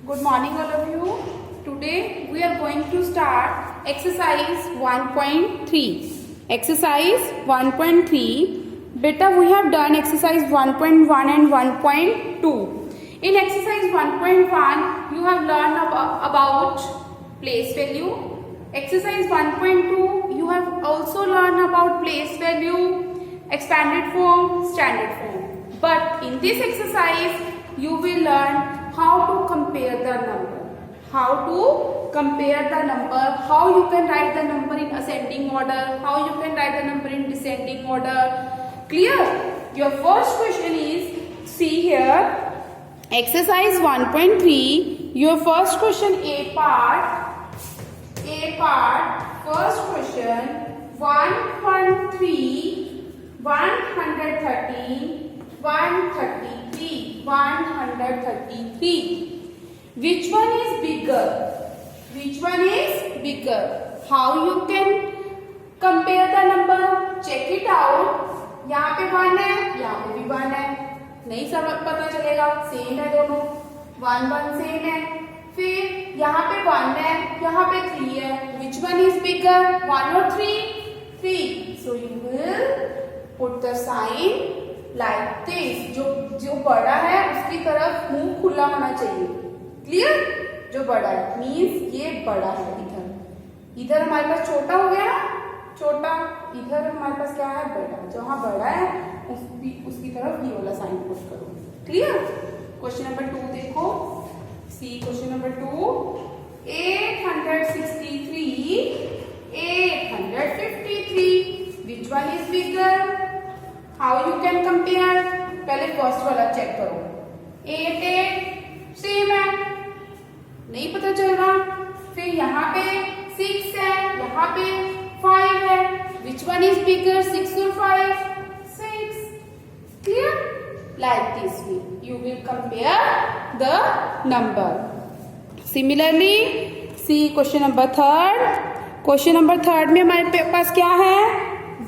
Good morning all of you. Today we are going to start exercise 1.3. Exercise 1.3. Beta, we have done exercise 1.1 and 1.2. In exercise 1.1 you have learned about place value. Exercise 1.2 you have also learned about place value, expanded form, standard form. But in this exercise you will learn how to compare the number. How to compare the number, how you can write the number in ascending order, how you can write the number in descending order. Clear? Your first question is, see here, exercise 1.3, your first question A part, first question, 113, 113, 133, 133. Which one is bigger? Which one is bigger? How you can compare the number? Check it out. यहाँ पे 1 है, यहाँ पे भी 1 है. नहीं सब पता चलेगा, सेम है दोनों. 1 1 सेम है. फिर यहाँ पे 1 है, यहाँ पे 3 है. Which one is bigger? 1 or 3? 3. So you will put the sign like this. जो बड़ा है उसकी तरफ मुंह खुला होना चाहिए. क्लियर? जो बड़ा है मीन्स ये बड़ा है. इधर हमारे पास छोटा हो गया ना, छोटा. इधर हमारे पास क्या है? बड़ा. जहाँ बड़ा है उसकी तरफ ये वाला साइन पुट करो. क्लियर? क्वेश्चन नंबर 2 देखो. सी question number 2. 863, 853. Which one is bigger? How you can compare? पहले फर्स्ट वाला चेक करो. 8 8 सेम है, नहीं पता चल रहा. फिर यहाँ पे 6 है, यहाँ पे 5 है. Which one is bigger, 6 or 5? 6. Clear? Like this way you will compare the number. Similarly, see question number 3. Question number 3 में हमारे पास क्या है?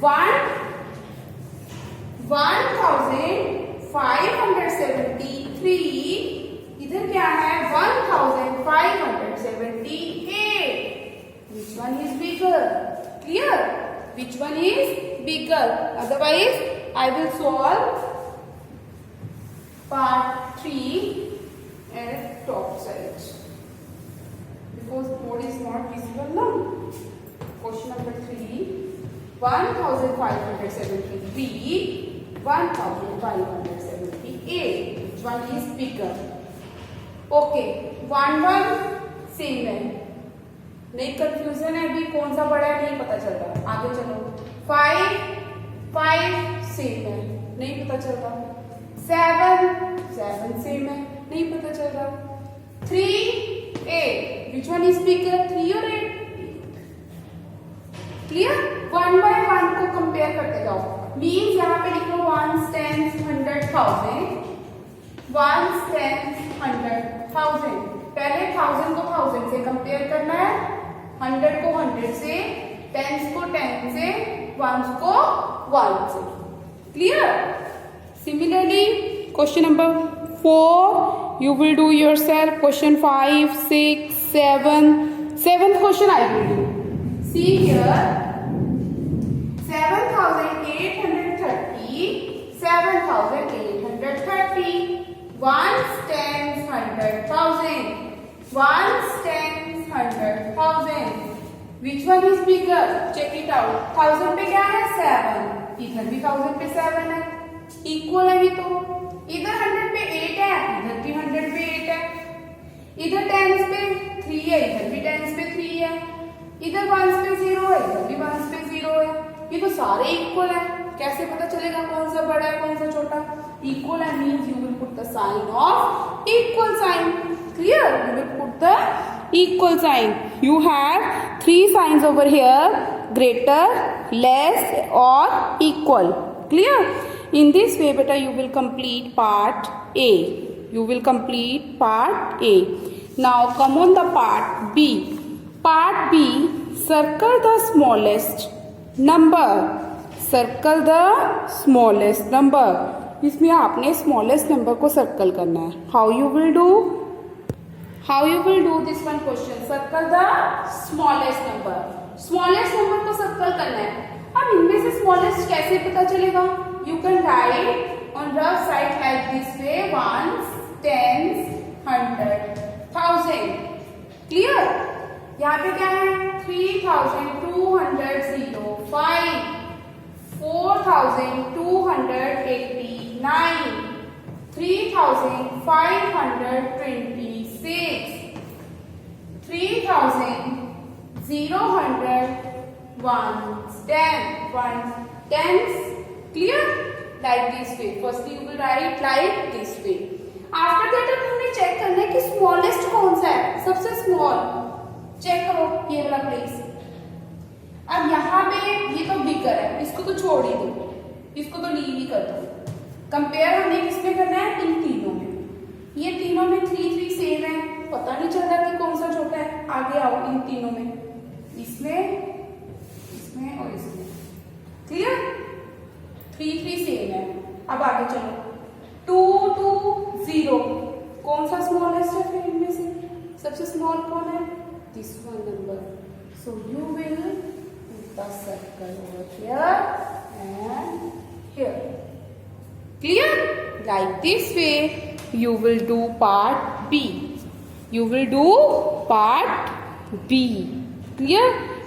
1573. इधर क्या है? 1578. Which one is bigger? Clear? Which one is bigger? Otherwise, I will solve part 3 at top side because board is not visible now. Question number 3. 1573, 1578. Which one is bigger? Okay, 1 1 same है, नहीं confusion है अभी कौन सा बड़ा है नहीं पता चल रहा. आगे चलो. 5 5 सेम है, नहीं पता चल रहा. 7 7 सेम है, नहीं पता चल रहा. 3 8. Which one is bigger, 3 or 8? Clear? 1 by 1 को कंपेयर करते जाओ. मीन्स यहाँ पे लिखो 1s 10s 100,000. 1s 10s 100,000. पहले 1000 को 1000 से कंपेयर करना है, 100 को 100 से, 10s को 10 से, 1s को 1 से. Clear? Similarly question number 4 you will do yourself. Question 5 6 7. 7th question I will do. See here, 7,830, 7,830. 1s 10s 100,000. 1s 10s 100,000. Which one is bigger? Check it out. 1000 पे क्या है? 7. इधर भी 1000 पे 7 है. इक्वल है ये तो. इधर 100 पे 8 है, इधर भी 100 पे 8 है. इधर 10s पे 3 है, इधर भी 10s पे 3 है. इधर 1s पे 0 है, इधर भी 1s पे 0 है. ये तो सारे इक्वल है. कैसे पता चलेगा कौन सा बड़ा है कौन सा छोटा? इक्वल है means you will put the sign of equal sign. Clear? You will put the equal sign. You have 3 signs over here: greater, less or equal. Clear? In this way beta you will complete part A. You will complete part A. Now come on the part B. Part B, circle the smallest number. Circle the smallest number. इसमें आपने smallest number को circle करना है. How you will do? How you will do this one question? Circle the smallest number. Smallest number को circle करना है. अब इनमें से smallest कैसे पता चलेगा? You can write on rough side like this way: ones, tens, hundred, thousand. Clear? यहाँ पे क्या है? 3,205, 4,289, 3,526, 3,001, tens. Clear? Like this way. Firstly, you will write like this way. After that, अब हमने चेक करना है कि स्मॉलेस्ट कौन सा है, सबसे स्मॉल. चेक करो ये वाला प्लेस. अब यहाँ पे ये तो बिगर है, इसको तो छोड़ ही दो, इसको तो लीव ही कर दो. कंपेयर हमें किसमें करना है? इन तीनों में. ये तीनों में 3 सेम है, पता नहीं चल रहा कि कौन सा छोटा है. आगे आओ इन तीनों में, इसमें, इसमें और इसमें. क्लियर? 3 सेम है. अब आगे चलो. 2 to 0 कौन सा स्मॉलेस्ट है फिर इनमें से? सबसे स्मॉल कौन है? This one number. So you will put the circle over here and here. Clear? Like this way you will do part B. You will do part B. Clear?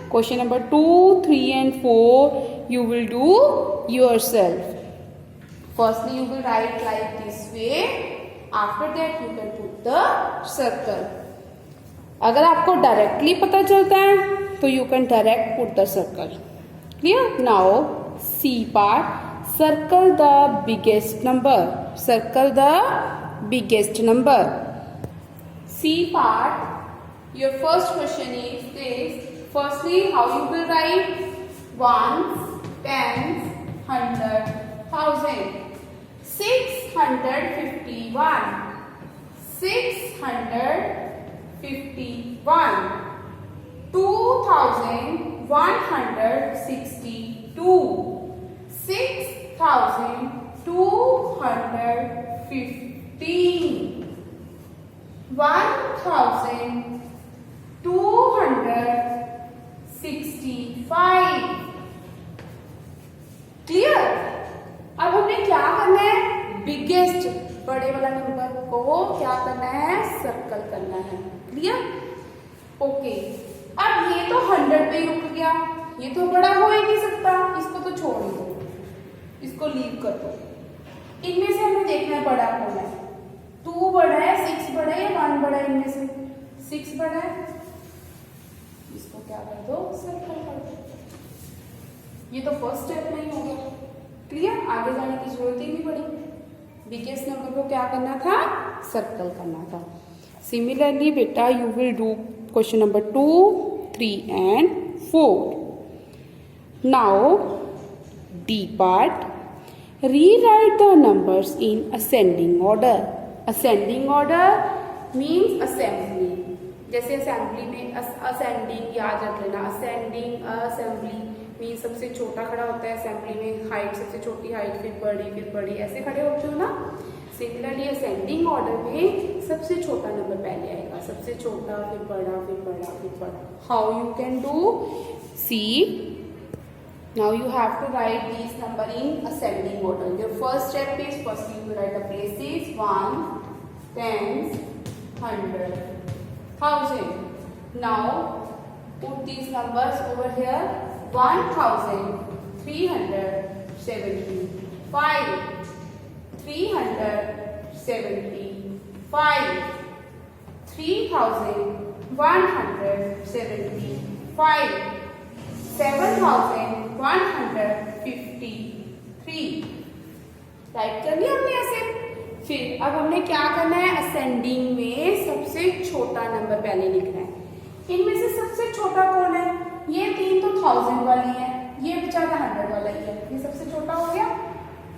Question number 2, 3 and 4 you will do yourself. Firstly you will write like this way. After that you can put the circle. अगर आपको directly पता चलता है तो you can direct put the circle. Clear? Now C part. Circle the biggest number. Circle the biggest number. C part. Your first question is this. Firstly how you will write? ones, tens, hundred, thousand. 651, 651, 2,162, 6,215, 1,265. Clear? अब हमने क्या करना है? Biggest, बड़े वाला number को क्या करना है? सर्कल करना है. क्लियर? ओके. अब ये तो 100 पे ही रुक गया, ये तो बड़ा हो ही नहीं सकता, इसको तो छोड़ दो, इसको लीव कर दो. इनमें से हमें देखना है बड़ा कौन है. 2 बड़ा है, 6 बड़ा है या 1 बड़ा है? इनमें से 6 बड़ा है, इसको क्या कर दो? सर्कल कर दो. ये तो फर्स्ट स्टेप नहीं हो गया. क्लियर? आगे जाने की जरूरत ही नहीं पड़ी. बिगेस्ट नंबर को क्या करना था? सर्कल करना था. सिमिलरली बेटा you will do question number 2, 3 and 4. Now D part. Rewrite the numbers in ascending order. Ascending order means assembly. जैसे असेंबली में असेंडिंग याद रख लेना. असेंडिंग असेंबली मीन सबसे छोटा खड़ा होता है असेंबली में. हाइट सबसे छोटी हाइट, फिर बड़ी, ऐसे खड़े होते हो ना. सिमिलरली असेंडिंग ऑर्डर में सबसे छोटा नंबर पहले आएगा, सबसे छोटा, फिर बड़ा, फिर बड़ा, फिर बड़ा. How you can do? See. Now you have to write this number in ascending order. Your first step is first you write the places 1, 10, 100, 1000. Now put these numbers over here. 1,375, 375, 3,175, 7,153. Write कर लिया हमने ऐसे. फिर अब हमने क्या करना है? असेंडिंग में सबसे छोटा नंबर पहले लिखना है. इनमें से सबसे छोटा कौन है? ये 3 तो 1000 वाली है, ये बेचारा 100 वाला ही है. ये सबसे छोटा हो गया.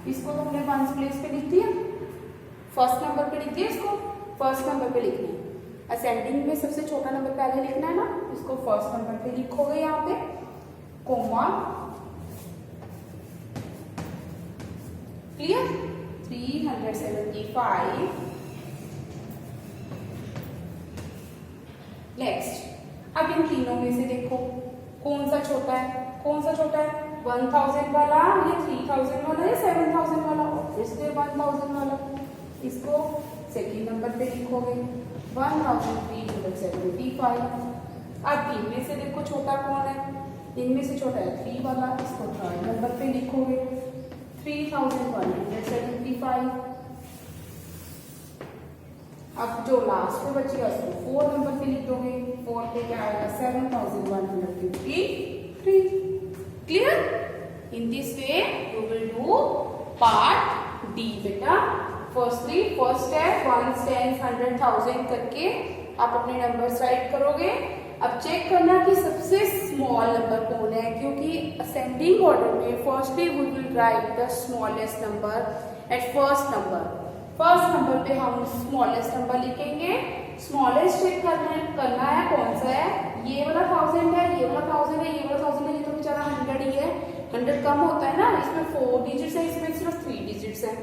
इसको तो हमने 1 प्लेस पे लिख दिया, फर्स्ट नंबर पे लिख दिया. इसको फर्स्ट नंबर पे लिखना है. असेंडिंग में सबसे छोटा नंबर पहले लिखना है ना, इसको फर्स्ट नंबर पे लिखोगे यहाँ पे, कोमा. क्लियर? 375, नेक्स्ट अब इन तीनों में से देखो कौन सा छोटा है, कौन सा छोटा है, 1000 वाला या 3000 वाला या 7000 वाला, ऑब्वियसली 1000 वाला। इसको सेकंड नंबर पे लिखोगे 1375। अब इनमें से देखो छोटा कौन है, इनमें से छोटा है 3 वाला, इसको थर्ड नंबर पे लिखोगे 3175। अब जो लास्ट में बचेगा उसको 4 नंबर पे लिख दोगे, 4 पे क्या आएगा 7153। Clear? In this way you will do part D बेटा। फर्स्टली फर्स्ट स्टेप 1, 10, 100, 1000 करके आप अपने नंबर्स राइट करोगे। अब चेक करना कि सबसे स्मॉल नंबर कौन है, क्योंकि असेंडिंग ऑर्डर में firstly we will write the smallest number at first number. First number पे हम स्मॉलेस्ट नंबर लिखेंगे। स्मॉलेस्ट चेक करना है कौन सा है, ये वाला 1000 है, ये वाला 1000 है, ये वाला 1000 है, ये तो बेचारा 100 ही है। 100 कम होता है ना, इसमें 4 डिजिट्स है, इसमें सिर्फ 3 डिजिट्स है,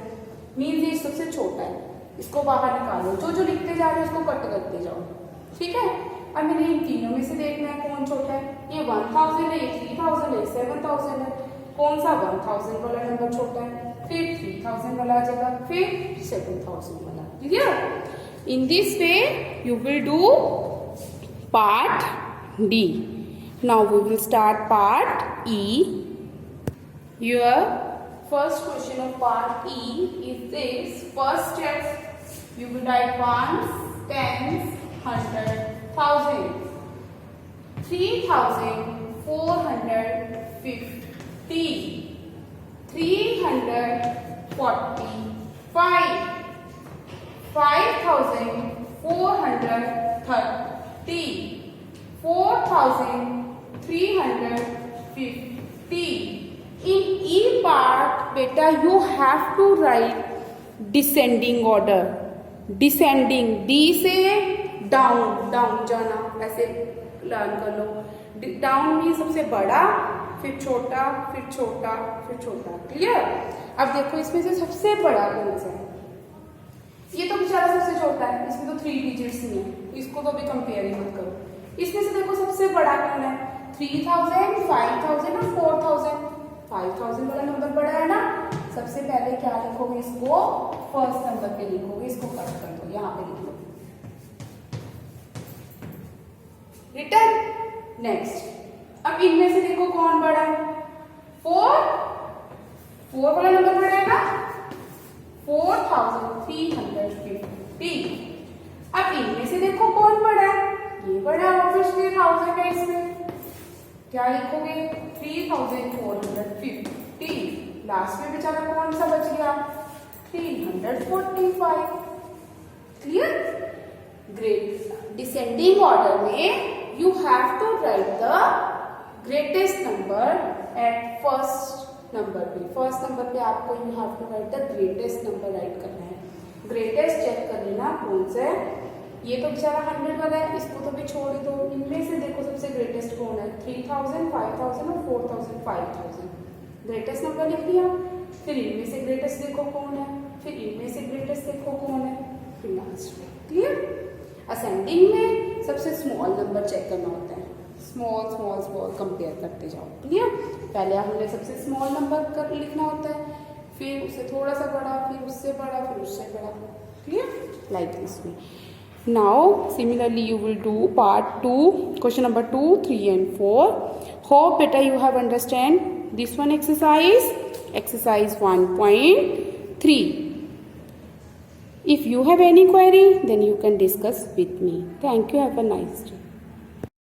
मीन्स ये सबसे छोटा है। इसको बाहर निकालो, जो जो लिखते जा रहे हो उसको कट करते जाओ, ठीक है। अब मैंने इन तीनों में से देखना है कौन छोटा है, ये 1000 है, ये 3000 है, 7000 है, कौन सा 1000 वाला नंबर छोटा है, फिर 3000 वाला आ जाएगा, फिर 7000 वाला। Clear? In this way you will do part D. Now we will start part E. Your first question of part E is this. First step, you will write 1s, 10s, 100, 1000. 3450, 345, 5430, 4350. In E part, beta, you have to write descending order. Descending, D से down, down जाना, ऐसे learn कर लो। Down में सबसे बड़ा, फिर छोटा, फिर छोटा, फिर छोटा। क्लियर? अब देखो इसमें से सबसे बड़ा कौन सा है, ये तो बेचारा सबसे छोटा है, इसमें तो 3 डिजिट्स ही है, इसको तो अभी कंपेयर ही मत करो। इसमें से देखो सबसे बड़ा कौन है, 3000, 5000 और 4000। 5000 वाला नंबर बड़ा है ना, सबसे पहले क्या लिखोगे, इसको फर्स्ट नंबर पे लिखोगे, इसको कट कर दो, यहाँ पे लिख लो रिटर्न। नेक्स्ट अब इनमें से देखो कौन बड़ा है, 4 वाला नंबर बड़ा है ना, 4350। अब इनमें से देखो कौन बड़ा है, ये बड़ा ऑब्वियसली 1000 है, इसमें क्या लिखोगे 3450। लास्ट में बेचारा कौन सा बच गया, 345। क्लियर? ग्रेट। डिसेंडिंग ऑर्डर में you have to write the greatest number at first number पे। फर्स्ट नंबर पे आपको you have to write the greatest number write करना है। ग्रेटेस्ट चेक कर लेना कौन सा है, ये तो बेचारा 100 वाला है, इसको तो भी छोड़ दो। इनमें से देखो सबसे ग्रेटेस्ट कौन है, 3000, 5000 और 4000, 5000। ग्रेटेस्ट नंबर लिख लिया। फिर इनमें से ग्रेटेस्ट देखो कौन है, फिर इनमें से ग्रेटेस्ट देखो कौन है, फिर लास्ट में। क्लियर? असेंडिंग में सबसे स्मॉल नंबर चेक करना होता है, स्मॉल स्मॉल स्मॉल कंपेयर करते जाओ। क्लियर? पहले हमने सबसे स्मॉल नंबर लिखना होता है, फिर उससे थोड़ा सा बड़ा, फिर उससे बड़ा, फिर उससे बड़ा। Clear? Like this way. Now similarly you will do part 2, question number 2, 3 and 4. Hope beta you have understand this one exercise 1.3. If you have any query then you can discuss with me. Thank you. Have a nice day.